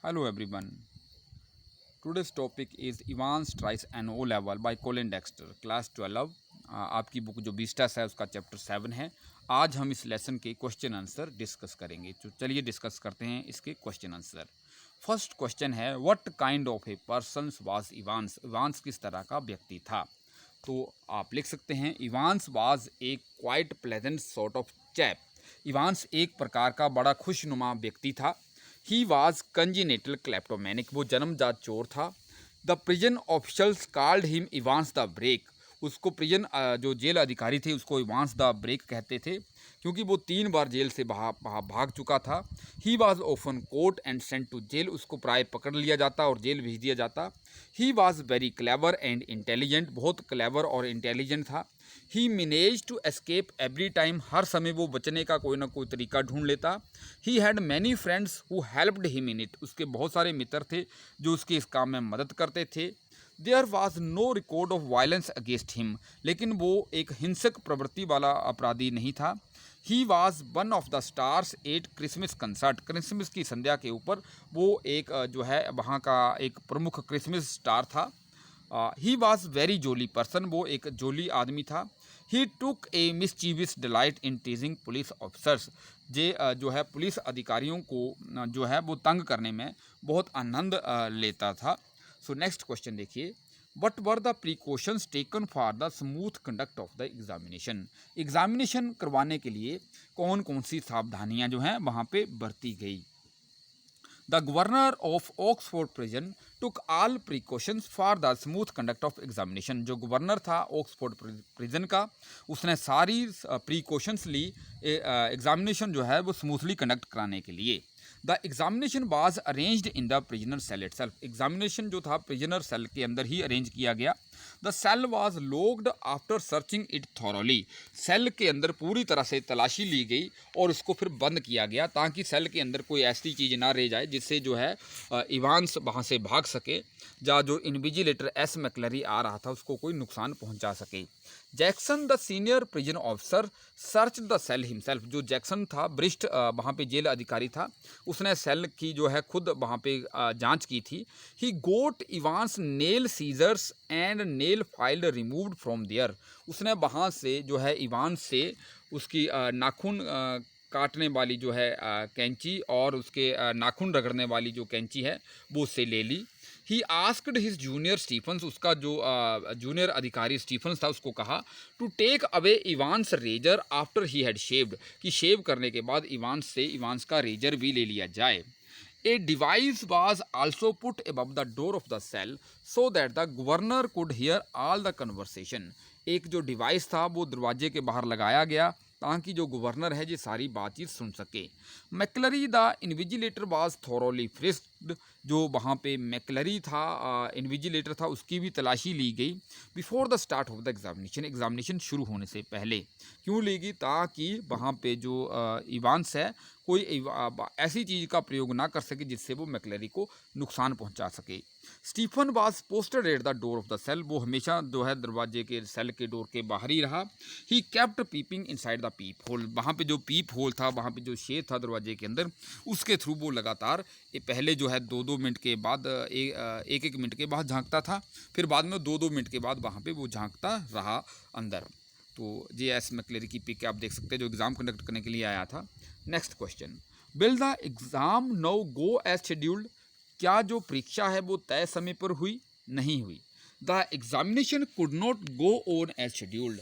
Hello everyone. Today's topic is Ivan's Tries an O Level by Colin Dexter, class 12। आपकी book जो बीस्टस है उसका chapter 7 है। आज हम इस लेसन के क्वेश्चन आंसर डिस्कस करेंगे। तो चलिए डिस्कस करते हैं इसके क्वेश्चन आंसर। फर्स्ट क्वेश्चन है, what kind of a person was Evans. Evans किस तरह का व्यक्ति था? तो आप लिख सकते हैं, Evans was a quite pleasant sort of chap. Evans एक प्रकार का बड़ा खुशनुमा व्यक्ति था। ही वॉज कंजीनेटल क्लेप्टोमैनिक, वो जन्मजात चोर था। The prison officials called him Evans the break, उसको प्रिजन जो जेल अधिकारी थे उसको इवांस द ब्रेक कहते थे, क्योंकि वो 3 बार जेल से भाग चुका था। He was often caught and sent to jail, उसको प्राय पकड़ लिया जाता और जेल भेज दिया जाता। He was very clever and intelligent, बहुत क्लेवर और इंटेलिजेंट था। He manage to escape every time, हर समय वो बचने का कोई ना कोई तरीका ढूंढ लेता। He had many friends who helped him in it, उसके बहुत सारे मित्र थे जो उसके इस काम में मदद करते थे। There was no record of violence against him, लेकिन वो एक हिंसक प्रवृत्ति वाला अपराधी नहीं था। He was one of the stars at Christmas concert, Christmas की संध्या के ऊपर वो एक जो है वहाँ का एक प्रमुख क्रिसमस स्टार था। He was very jolly person, वो एक जोली आदमी था। He took a mischievous delight in teasing police officers, जो है पुलिस अधिकारियों को जो है वो तंग करने में बहुत आनंद लेता था। सो नेक्स्ट क्वेश्चन देखिए, what were the precautions taken for the smooth conduct of the examination. Examination करवाने के लिए कौन कौन सी सावधानियां जो हैं वहाँ पे बरती गई। The governor of Oxford prison took all precautions for the smooth conduct of examination, जो गवर्नर था ऑक्सफोर्ड प्रिजन का, उसने सारी प्रिकॉशंस ली एग्जामिनेशन जो है वो स्मूथली कंडक्ट कराने के लिए। The examination was arranged in the prisoner cell itself, examination जो था प्रिजनर सेल के अंदर ही अरेंज किया गया। The cell was locked after searching it thoroughly, cell के अंदर पूरी तरह से तलाशी ली गई और उसको फिर बंद किया गया, ताकि सेल के अंदर कोई ऐसी चीज़ ना रह जाए जिससे जो है इवांस वहाँ से भाग सके, या जो इन्विजिलेटर एस मैकलरी आ रहा था उसको कोई नुकसान पहुँचा सके। Jackson the senior prison officer search the cell himself, जो जैक्सन था वरिष्ठ वहाँ पे जेल अधिकारी था, उसने सेल की जो है खुद वहाँ पे जांच की थी। He got Evans nail scissors and nail file removed from there, उसने वहाँ से जो है इवांस से उसकी नाखून काटने वाली जो है कैंची और उसके नाखून रगड़ने वाली जो कैंची है वो उससे ले ली। He asked his junior Stephens, उसका जो जूनियर अधिकारी स्टीफन्स था उसको कहा to take away Evans razor after he had shaved, कि शेव करने के बाद इवांस से इवांस का रेजर भी ले लिया जाए। A device was also put above the door of the cell so that the governor could hear all the conversation, एक जो डिवाइस था वो दरवाजे के बाहर लगाया गया ताकि जो गवर्नर है ये सारी बातचीत सुन सके। McLeery the invigilator was thoroughly frisked, जो वहाँ पे मैकलरी था इन्विजिलेटर था उसकी भी तलाशी ली गई before the start of the examination, examination शुरू होने से पहले। क्यों ली गई? ताकि वहाँ पे जो इवांस है कोई ऐसी चीज़ का प्रयोग ना कर सके जिससे वो मैकलरी को नुकसान पहुँचा सके। Stephen was posted at the door of the cell, वो हमेशा जो है दरवाजे के सेल के डोर के बाहर ही रहा। He kept peeping inside the peep hole, वहाँ पे जो पीप होल था, वहाँ पे जो छेद था दरवाजे के अंदर, उसके थ्रू वो लगातार पहले जो है 2-2 मिनट के बाद 1-1 मिनट के बाद झांकता था, फिर बाद में 2-2 मिनट के बाद वहाँ पे वो झांकता रहा अंदर। तो जे एस मैकलरी की पिक आप देख सकते हैं जो एग्ज़ाम कंडक्ट करने के लिए आया था। Next question, will the exam now go as scheduled, क्या जो परीक्षा है वो तय समय पर हुई? नहीं हुई। The examination could not go on as scheduled,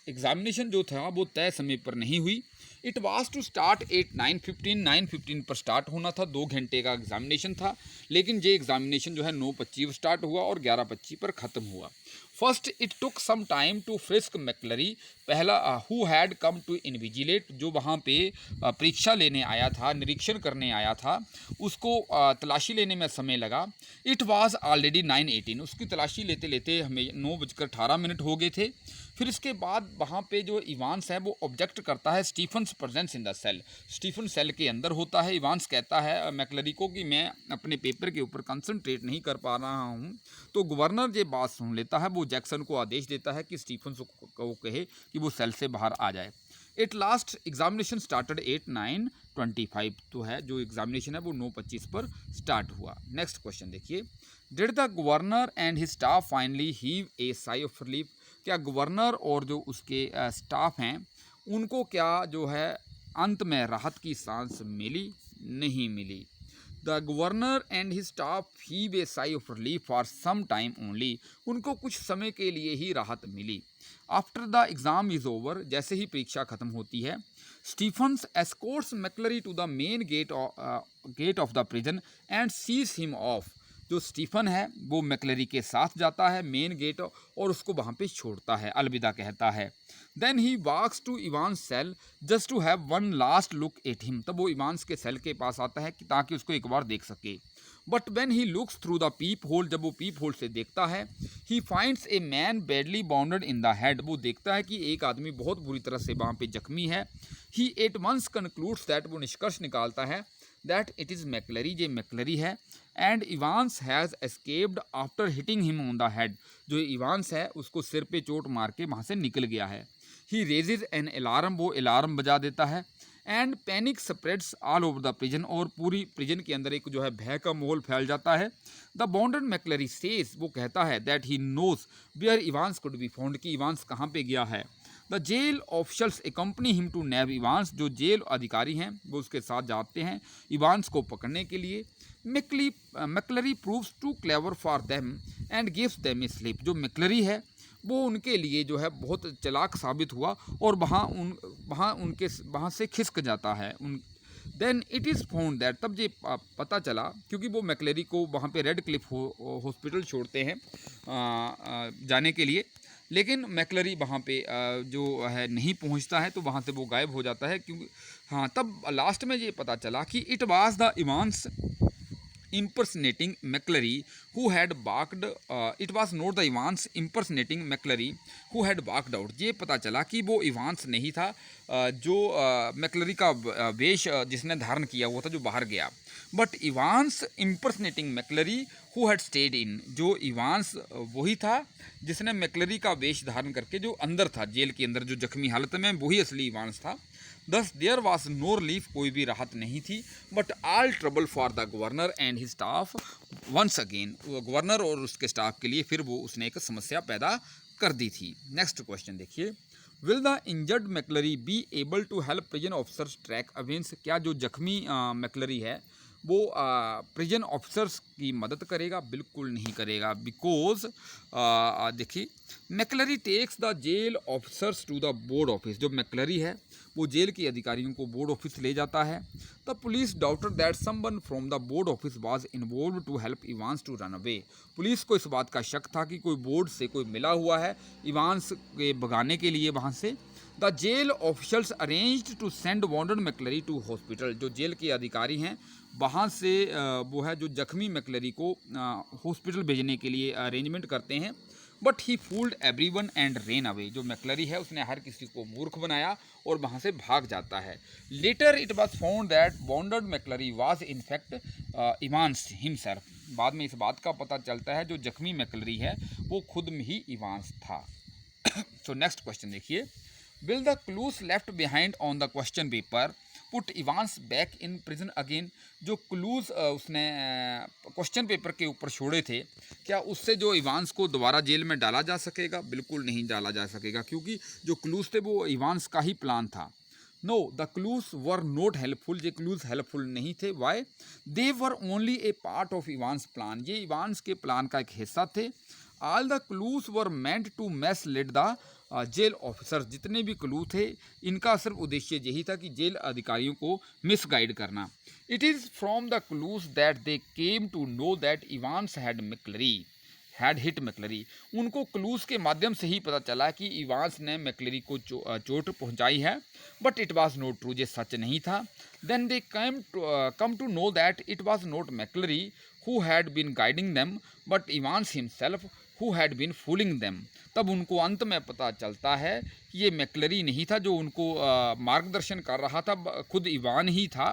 examination जो था वो तय समय पर नहीं हुई। It was to start at 9:15 पर स्टार्ट होना था, 2 घंटे का एग्जामिनेशन था, लेकिन ये एग्जामिनेशन जो है 9:25 स्टार्ट हुआ और 11:25 पर ख़त्म हुआ। First it took some time to frisk McLeery, पहला who had come to invigilate, जो वहाँ पे परीक्षा लेने आया था, निरीक्षण करने आया था, उसको तलाशी लेने में समय लगा। इट वाज ऑलरेडी 9:18, उसकी तलाशी लेते लेते हमें 9:18 हो गए थे। फिर इसके बाद वहाँ पे जो इवांस है वो ऑब्जेक्ट करता है Stephen's presence in the cell, Stephen cell के अंदर होता है। इवांस कहता है मैकलरी को कि मैं अपने पेपर के ऊपर कंसंट्रेट नहीं कर पा रहा हूँ। तो गवर्नर ये बात सुन लेता है, वो जैक्सन को आदेश देता है कि स्टीफन को कहे कि वो सेल से बाहर आ जाए। एट लास्ट एग्जामिनेशन स्टार्टेड 8/9/25, तो है जो एग्जामिनेशन है वो 9/25 पर स्टार्ट हुआ। नेक्स्ट क्वेश्चन देखिए, did the governor and his staff finally heave a sigh of relief, क्या गवर्नर और जो उसके स्टाफ हैं उनको क्या जो है अंत में राहत की सांस मिली? नहीं मिली। The governor and his staff heave a sigh of relief for some time only, उनको कुछ समय के लिए ही राहत मिली। After the exam is over, जैसे ही परीक्षा खत्म होती है, Stephens escorts McLeery to the main gate of the prison and sees him off, जो स्टीफन है वो मैक्लरी के साथ जाता है मेन गेट और उसको वहाँ पे छोड़ता है, अलविदा कहता है। Then he walks to Evans cell just to have one last look at him, तब वो इवांस के सेल के पास आता है कि ताकि उसको एक बार देख सके। But when he looks through the peep hole, जब वो पीप होल से देखता है, he finds a man badly bounded in the head, वो देखता है कि एक आदमी बहुत बुरी तरह से वहाँ पे जख्मी है। He eight once concludes that, वो निष्कर्ष निकालता है दैट इट इज़ मैक्लरी, ये मैक्लरी है। And Evans has escaped after hitting him on the head, जो इवांस है उसको सिर पे चोट मार के वहाँ से निकल गया है। ही रेजेज एन अलार्म, वो अलार्म बजा देता है। And panic spreads all over the prison, और पूरी प्रिजन के अंदर एक जो है भय का माहौल फैल जाता है। द बाउंडेड मैक्लरी सेज, वो कहता है that he knows where Evans could be found, कि इवांस कहाँ पे गया है। The jail officials accompany him to nab Evans, जो जेल अधिकारी हैं वो उसके साथ जाते हैं इवांस को पकड़ने के लिए। McLeery proves too clever for them and gives them a slip, जो मैक्लरी है वो उनके लिए जो है बहुत चालाक साबित हुआ और वहाँ से खिसक जाता है। Then it is found that, तब ये पता चला, क्योंकि वो मैक्लरी को वहाँ पे रेड क्लिफ हॉस्पिटल छोड़ते हैं जाने के लिए, लेकिन मैक्लरी वहाँ पे जो है नहीं पहुँचता है, तो वहाँ से वो गायब हो जाता है। क्योंकि हाँ, तब लास्ट में ये पता चला कि it was the Evans impersonating McClary who had walked, it was not the Evans impersonating McClary who had walked out, ये पता चला कि वो इवांस नहीं था जो मैक्लरी का वेश जिसने धारण किया हुआ था जो बाहर गया, but Evans impersonating McClary who had stayed in, जो इवांस वही था जिसने मैक्लरी का वेश धारण करके जो अंदर था जेल के अंदर जो जख्मी हालत में, वही असली इवांस था। दस देयर वॉज नो रिलीफ, कोई भी राहत नहीं थी, but all trouble for the governor and his staff once again, governor और उसके स्टाफ के लिए फिर वो उसने एक समस्या पैदा कर दी थी। नेक्स्ट क्वेश्चन देखिए, will the injured McLeery be able to help prison officers track Evans, क्या जो जख्मी मैक्लरी है वो प्रिजन ऑफिसर्स की मदद करेगा? बिल्कुल नहीं करेगा, बिकॉज देखिए McLeery takes the jail officers to the board office, जो मैक्लरी है वो जेल के अधिकारियों को बोर्ड ऑफिस ले जाता है। The police doubted that someone from the board office was involve to help Evans to run away, police को इस बात का शक था कि कोई बोर्ड से कोई मिला हुआ है इवांस के भगाने के लिए वहाँ से। The jail officials arranged to send wanted McLeery to hospital, जो जेल के अधिकारी हैं वहाँ से वो है जो जख्मी मैक्लरी को हॉस्पिटल भेजने के लिए अरेंजमेंट करते हैं। But he fooled everyone and rain away, जो मैक्लरी है उसने हर किसी को मूर्ख बनाया और वहाँ से भाग जाता है। Later it was found that wanted McLeery was in fact Evans himself, बाद में इस बात का पता चलता है जो जख्मी मैक्लरी है वो खुद में ही इवांस था। सो नेक्स्ट क्वेश्चन देखिए, will the clues left behind on the question paper put Evans back in prison again, जो क्लूज उसने क्वेश्चन पेपर के ऊपर छोड़े थे, क्या उससे जो इवांस को दोबारा जेल में डाला जा सकेगा? बिल्कुल नहीं डाला जा सकेगा, क्योंकि जो क्लूज थे वो इवांस का ही प्लान था। No, the clues were not helpful, ये क्लूज हेल्पफुल नहीं थे। Why? They were only a part of Evans plan, ये इवांस के प्लान का एक हिस्सा थे। All the clues were meant to mislead the jail officer, जितने भी क्लू थे इनका सिर्फ उद्देश्य यही था कि जेल अधिकारियों को मिसगाइड करना। It is from the clues that they came to know that Evans had hit McLeery, उनको क्लूज के माध्यम से ही पता चला कि इवांस ने मैक्लरी को चोट पहुंचाई है, but it was not true, ये सच नहीं था। Then they come to know that it was not McLeery who had been guiding them but Evans himself who had been fooling them, तब उनको अंत में पता चलता है कि ये मैक्लरी नहीं था जो उनको मार्गदर्शन कर रहा था, खुद इवान ही था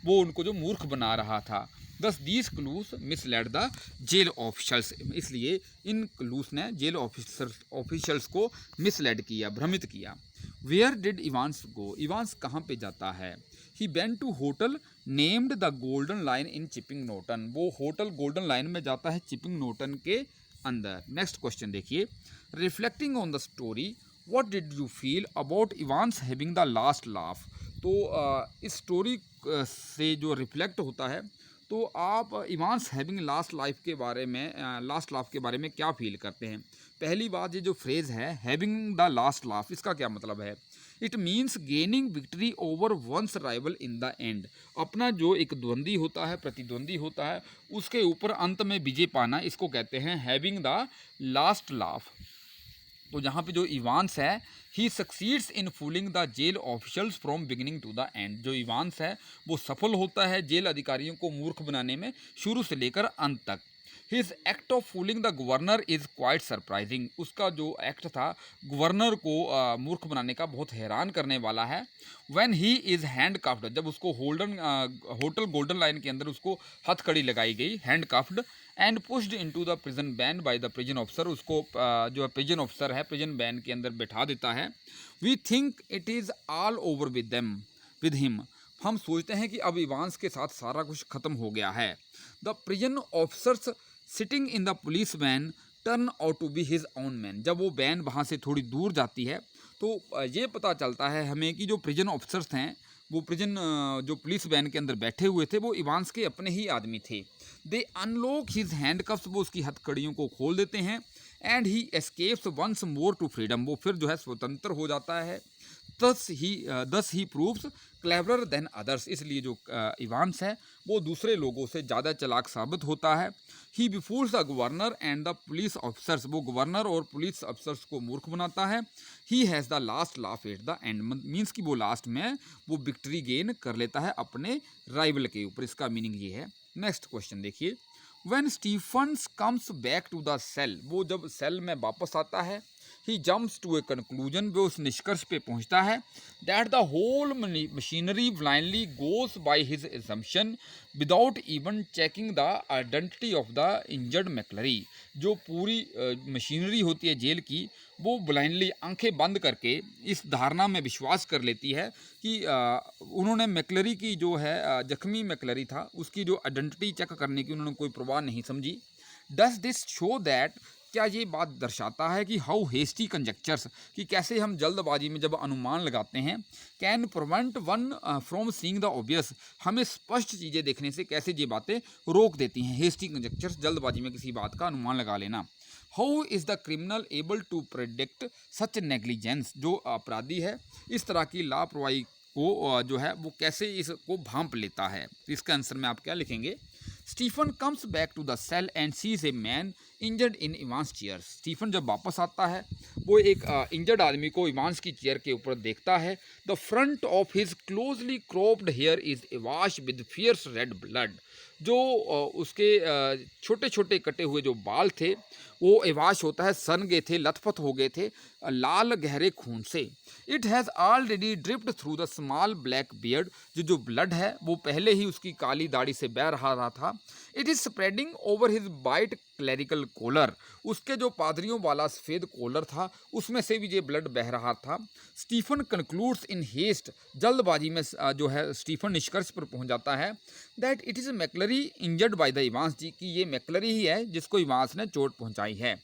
वो उनको जो मूर्ख बना रहा था। Thus these clues misled the jail officials, इसलिए इन क्लूज ने जेल ऑफिशल्स को मिसलेड किया, भ्रमित किया। Where did Evans go, Evans कहाँ पे जाता है? He went to hotel named the golden Lion in Chipping Norton, वो होटल गोल्डन लाइन में जाता है चिपिंग नोटन के अंदर। नेक्स्ट क्वेश्चन देखिए, reflecting on the story what did you feel about Evans having the last laugh, तो इस story से जो रिफ्लेक्ट होता है, तो आप इवांस हैविंग लास्ट लाइफ के बारे में लास्ट लाफ के बारे में क्या फील करते हैं? पहली बात, ये जो फ्रेज़ है हैविंग द लास्ट लाफ, इसका क्या मतलब है? It means gaining victory over one's rival in the end, अपना जो एक द्वंद्वी होता है, प्रतिद्वंदी होता है, उसके ऊपर अंत में विजय पाना, इसको कहते हैं हैविंग द लास्ट लाफ। तो यहाँ पे जो इवांस है, he succeeds in fooling the jail officials from beginning to the end, जो इवांस है वो सफल होता है जेल अधिकारियों को मूर्ख बनाने में शुरू से लेकर अंत तक। His act of fooling the governor is quite surprising, उसका जो एक्ट था गवर्नर को मूर्ख बनाने का बहुत हैरान करने वाला है। When he is hand cuffed, जब उसको होटल गोल्डन लाइन के अंदर उसको हथकड़ी लगाई गई, handcuffed, and pushed into the prison van by the prison officer, उसको जो प्रिजन ऑफिसर है प्रिजन बैन के अंदर बैठा देता है। We think it is all over with him, हम सोचते हैं कि अब इवांस के साथ सारा कुछ खत्म हो गया है। The prison officers sitting in the police van turn out to be his own man, जब वो वैन वहाँ से थोड़ी दूर जाती है तो ये पता चलता है हमें कि जो प्रिजन ऑफिसर्स हैं, वो प्रिजन जो पुलिस वैन के अंदर बैठे हुए थे, वो इवांस के अपने ही आदमी थे। दे अनलॉक हिज हैंडकफ्स, वो उसकी हथकड़ियों को खोल देते हैं। And he escapes once more to freedom, वो फिर जो है स्वतंत्र हो जाता है। Thus he proves cleverer than others, इसलिए जो इवांस है वो दूसरे लोगों से ज़्यादा चालाक साबित होता है। He befools the governor and the police officers, वो गवर्नर और पुलिस ऑफिसर्स को मूर्ख बनाता है। He has the last laugh at the end, means कि वो लास्ट में वो विक्ट्री गेन कर लेता है अपने राइवल के ऊपर, इसका मीनिंग ये है। नेक्स्ट क्वेश्चन देखिए, when Stephens comes back to the cell, वो जब सेल में वापस आता है, he jumps to a conclusion, वो उस निष्कर्ष पे पहुंचता है that the whole machinery blindly goes by his assumption without even checking the identity of the injured McLeery, जो पूरी मशीनरी होती है जेल की, वो ब्लाइंडली आंखें बंद करके इस धारणा में विश्वास कर लेती है कि उन्होंने मैकलरी की जो है जख्मी मैकलरी था, उसकी जो आइडेंटिटी चेक करने की उन्होंने कोई परवाह नहीं समझी। डज दिस शो दैट, क्या ये बात दर्शाता है कि हाउ हेस्टी कंजेक्चर्स, कि कैसे हम जल्दबाजी में जब अनुमान लगाते हैं, can prevent one from seeing the obvious, हमें स्पष्ट चीज़ें देखने से कैसे ये बातें रोक देती हैं, हेस्टी कंजेक्चर्स, जल्दबाजी में किसी बात का अनुमान लगा लेना। How is the criminal able to predict such negligence, जो अपराधी है इस तरह की लापरवाही को जो है वो कैसे इसको भांप लेता है? तो इसका आंसर में आप क्या लिखेंगे? Stephen comes back to the cell and sees a man injured in Evans chair, Stephen जब वापस आता है वो एक इंजर्ड आदमी को इवांस की चेयर के ऊपर देखता है। The front of his closely cropped hair is awash with fierce red blood, जो उसके छोटे छोटे कटे हुए जो बाल थे वो एवाश होता है, सन गए थे, लथपथ हो गए थे लाल गहरे खून से। It has already dripped through the small black beard, जो ब्लड है वो पहले ही उसकी काली दाढ़ी से बह रहा था। It is spreading over his white clerical collar, उसके जो पादरियों वाला सफ़ेद कॉलर था उसमें से भी ये ब्लड बह रहा था। स्टीफन कंक्लूड्स इन हेस्ट, जल्दबाजी में जो है स्टीफन निष्कर्ष पर पहुंच जाता है that it is McLeery injured by the Evans ji, कि ये मैकलरी ही है जिसको इवांस ने चोट पहुंचाई है।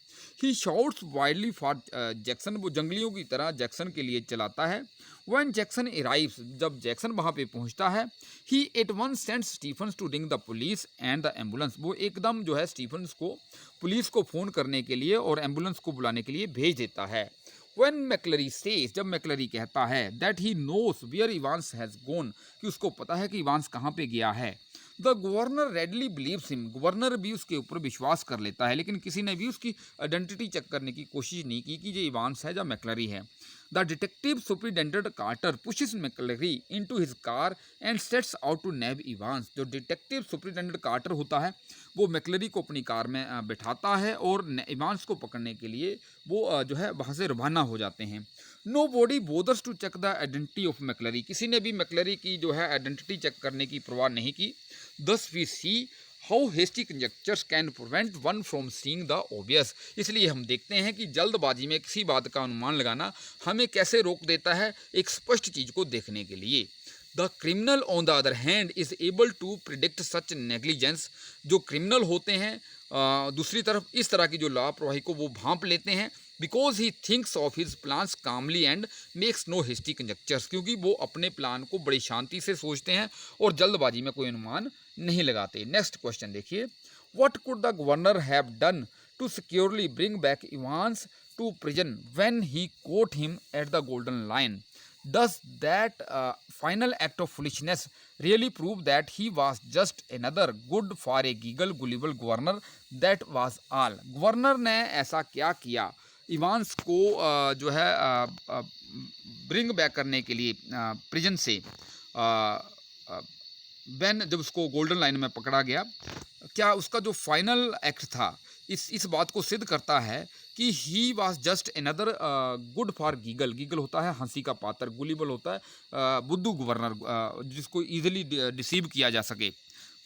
He shouts wildly for Jackson, वो जंगलियों की तरह जैक्सन के लिए चलाता है। व्हेन जैक्सन अराइव्स, जब जैक्सन वहाँ पे पहुँचता है, he at once sends Stephens to ring the police and the ambulance, वो एकदम जो है स्टीफन्स को पुलिस को फ़ोन करने के लिए और एम्बुलेंस को बुलाने के लिए भेज देता है। When मैकलरी सेज, जब मैकलरी कहता है that he knows where Evans has gone, कि उसको पता है कि इवांस कहाँ पे गया है। The governor readily believes him, governor भी उसके ऊपर विश्वास कर लेता है, लेकिन किसी ने भी उसकी आइडेंटिटी चेक करने की कोशिश नहीं की कि ये इवांस है या मैकलरी है। The detective superintendent Carter pushes McLeery into his car and sets out to nab Evans, जो डिटेक्टिव सुपरिटेंडेंट कार्टर होता है वो मैकलरी को अपनी कार में बैठाता है और इवांस को पकड़ने के लिए वो जो है वहाँ से रवाना हो जाते हैं। Nobody bothers to check the identity of McLeery, किसी ने भी मैकलरी की जो है आइडेंटिटी चेक करने की परवाह नहीं की। Thus we see how hasty conjectures can prevent one from seeing the obvious. इसलिए हम देखते हैं कि जल्दबाजी में किसी बात का अनुमान लगाना हमें कैसे रोक देता है एक स्पष्ट चीज़ को देखने के लिए। The criminal on the other hand is able to predict such negligence. जो क्रिमिनल होते हैं दूसरी तरफ इस तरह की जो लापरवाही को वो भांप लेते हैं, because he thinks of his plans calmly and makes no hasty conjectures, क्योंकि वो अपने प्लान को बड़ी शांति से सोचते हैं और जल्दबाजी में कोई अनुमान नहीं लगाते। नेक्स्ट क्वेश्चन देखिए, what could the governor have done to securely bring back Evans to prison when he caught him at the golden line. Does that final act of foolishness really prove that he was just another good for a gullible governor? That was all. Governor ने ऐसा क्या किया Evans को जो है bring back करने के लिए प्रिजन से बैन, जब उसको गोल्डन लाइन में पकड़ा गया, क्या उसका जो फाइनल एक्ट था इस बात को सिद्ध करता है कि he was just another good for giggle. Giggle होता है हंसी का पात्र, गुलिबल होता है बुद्धू गवर्नर, जिसको ईजिली डिसीव किया जा सके।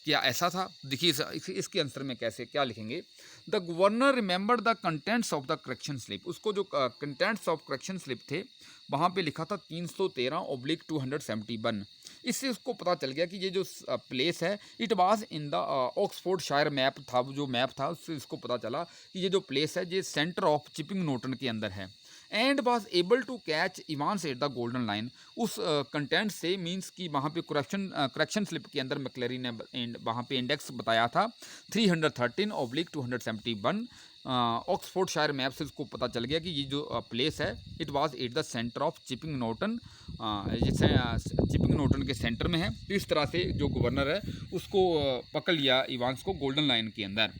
क्या ऐसा था? देखिए इसके आंसर में कैसे क्या लिखेंगे। The governor remembered the contents of the correction slip. उसको जो कंटेंट्स ऑफ करेक्शन स्लिप थे वहाँ पे लिखा था 313/271। इससे उसको पता चल गया कि ये जो प्लेस है it was in the Oxfordshire map था, जो मैप था उससे इसको पता चला कि ये जो प्लेस है ये सेंटर ऑफ चिपिंग नोटन के अंदर है। And was able to catch Evans at the golden line. उस कंटेंट से मींस कि वहाँ पे करेक्शन स्लिप के अंदर मैक्लेरी ने वहाँ पे इंडेक्स बताया था 313/271। ऑक्सफोर्डशायर मैप से उसको पता चल गया कि ये जो प्लेस है it was at the centre of Chipping Norton, जैसे चिपिंग नोटन के सेंटर में है। तो इस तरह से जो गवर्नर है उसको पकड़ लिया इवांस को गोल्डन लाइन के अंदर।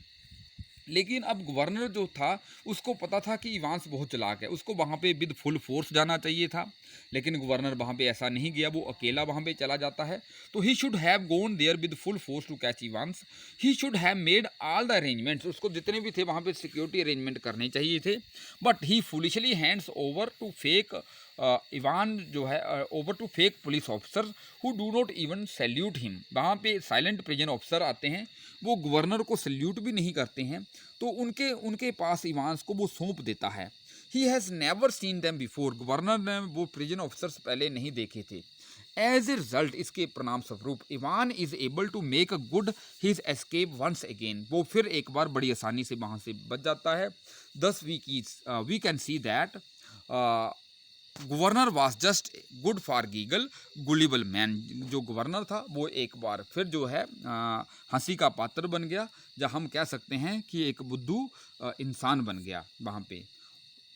लेकिन अब गवर्नर जो था उसको पता था कि इवांस बहुत चालाक है, उसको वहाँ पे विद फुल फोर्स जाना चाहिए था, लेकिन गवर्नर वहाँ पे ऐसा नहीं गया, वो अकेला वहाँ पे चला जाता है। तो he should have gone there with full force to catch Evans. He should have made all the arrangements. उसको जितने भी थे वहाँ पे सिक्योरिटी अरेंजमेंट करने चाहिए थे। But he foolishly hands over to fake Evan जो है over to fake police officer who do not even salute him. वहाँ पे साइलेंट प्रिजन ऑफिसर आते हैं, वो गवर्नर को सल्यूट भी नहीं करते हैं, तो उनके पास इवांस को वो सौंप देता है। He has never seen them before. Governor ने वो प्रिजन ऑफिसर्स पहले नहीं देखे थे। एज ए रिजल्ट, इसके परिणाम स्वरूप Evan is able to make a good his escape once again. वो फिर एक बार बड़ी आसानी से वहाँ से बच जाता है। Thus we can see that governor was just good for giggle gullible man. जो गवर्नर था वो एक बार फिर जो है हंसी का पात्र बन गया, जहाँ हम कह सकते हैं कि एक बुद्धू इंसान बन गया वहाँ पे।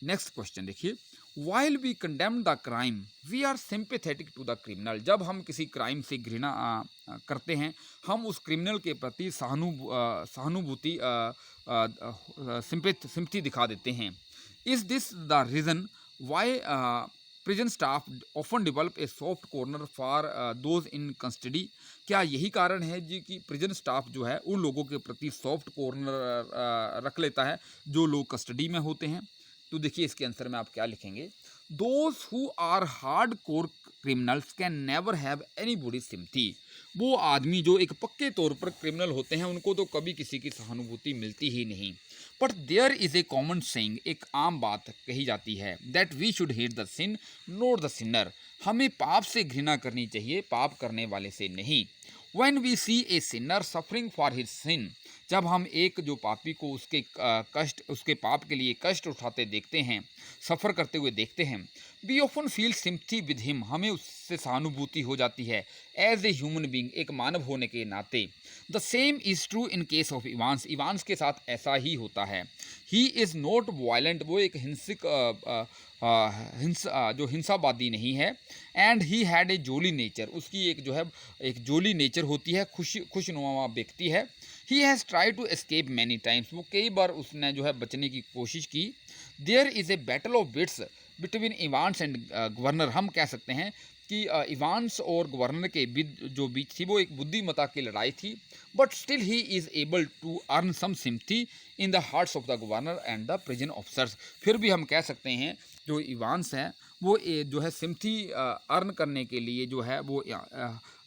नेक्स्ट क्वेश्चन देखिए, while we condemn the crime we are sympathetic to the criminal. जब हम किसी क्राइम से घृणा करते हैं, हम उस क्रिमिनल के प्रति सहानुभूति सिंपैथी दिखा देते हैं। Is this the reason why prison staff often develop a soft corner for those in custody? क्या यही कारण है जी कि प्रिजन स्टाफ जो है उन लोगों के प्रति सॉफ्ट कॉर्नर रख लेता है जो लोग कस्टडी में होते हैं? तो देखिए इसके आंसर में आप क्या लिखेंगे। Those who are hard core criminals can never have anybody sympathy. वो आदमी जो एक पक्के तौर पर क्रिमिनल होते हैं उनको तो कभी किसी की सहानुभूति मिलती ही नहीं। But there is a common saying, एक आम बात कही जाती है, that we should hate the sin not the sinner. हमें पाप से घृणा करनी चाहिए, पाप करने वाले से नहीं। When we see a sinner suffering for his sin, जब हम एक जो पापी को उसके पाप के लिए कष्ट उठाते देखते हैं, सफ़र करते हुए देखते हैं, we often feel sympathy with him, हमें उससे सहानुभूति हो जाती है एज ए ह्यूमन बींग, एक मानव होने के नाते। The same is true in case of Evans. Evans के साथ ऐसा ही होता है। ही इज़ नॉट वायलेंट, वो एक जो हिंसावादी नहीं है। And he had a jolly nature, उसकी एक जो है एक जोली नेचर होती है, खुशनुमा व्यक्ति है। He has try to escape many times, वो कई बार उसने जो है बचने की कोशिश की। There is a battle of wits between Evans and governor. हम कह सकते हैं कि इवांस और गवर्नर के जो बीच थी वो एक बुद्धिमत्ता की लड़ाई थी। But still he is able to earn some sympathy in the hearts of the governor and the prison officers. फिर भी हम कह सकते हैं जो इवांस है वो जो है सिम्पथी अर्न करने के लिए जो है वो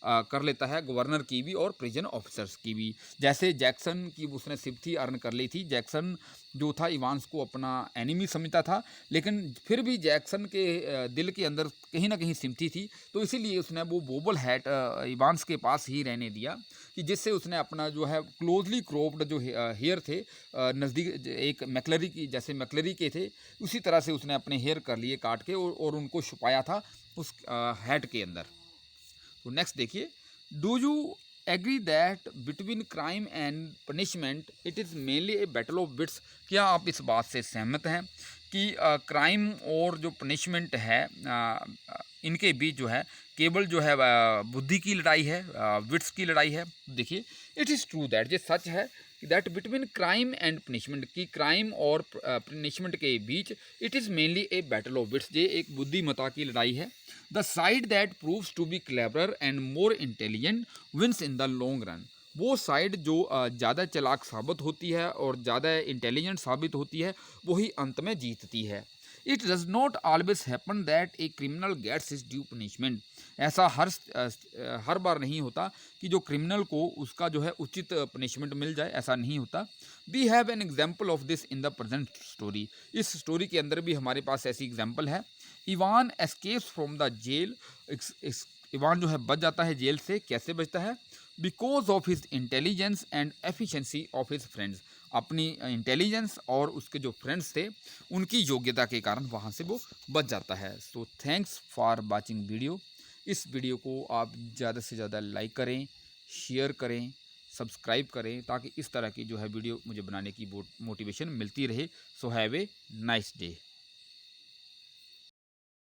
कर लेता है, गवर्नर की भी और प्रिजन ऑफिसर्स की भी। जैसे जैक्सन की उसने सिंपैथी अर्न कर ली थी। जैक्सन जो था इवांस को अपना एनिमी समझता था, लेकिन फिर भी जैक्सन के दिल के अंदर कहीं ना कहीं सिंपैथी थी, तो इसीलिए उसने वो बोबल हैट इवांस के पास ही रहने दिया, कि जिससे उसने अपना जो है क्लोजली क्रोप्ड जो हेयर थे, नज़दीक एक मैकलरी की, जैसे मैकलरी के थे उसी तरह से उसने अपने हेयर कर लिए काट के, और उनको छुपाया था उस हैट के अंदर। तो नेक्स्ट देखिए, do you agree that between crime and punishment it is mainly a battle of wits? क्या आप इस बात से सहमत हैं कि क्राइम और जो पनिशमेंट है इनके बीच जो है केवल जो है बुद्धि की लड़ाई है, विट्स की लड़ाई है? देखिए, इट इज़ ट्रू दैट, ये सच है that between crime and punishment, की क्राइम और पनिशमेंट के बीच it is mainly a battle of wits, ये एक बुद्धिमत्ता की लड़ाई है। The side that proves to be clever and more intelligent wins in the long run, वो साइड जो ज़्यादा चालाक साबित होती है और ज़्यादा इंटेलिजेंट साबित होती है, वही अंत में जीतती है। It does not always happen that a criminal gets his due punishment, ऐसा हर बार नहीं होता कि जो क्रिमिनल को उसका जो है उचित पनिशमेंट मिल जाए, ऐसा नहीं होता। We have an example of this in the present story, इस स्टोरी के अंदर भी हमारे पास ऐसी एग्जाम्पल है। Evan escapes from the jail, Evan जो है बच जाता है जेल से। कैसे बचता है? Because of his intelligence and efficiency of his friends, अपनी इंटेलिजेंस और उसके जो फ्रेंड्स थे उनकी योग्यता के कारण वहाँ से वो बच जाता है। So thanks for watching video. इस वीडियो को आप ज़्यादा से ज़्यादा लाइक करें, शेयर करें, सब्सक्राइब करें, ताकि इस तरह की जो है वीडियो मुझे बनाने की मोटिवेशन मिलती रहे। So have a nice day.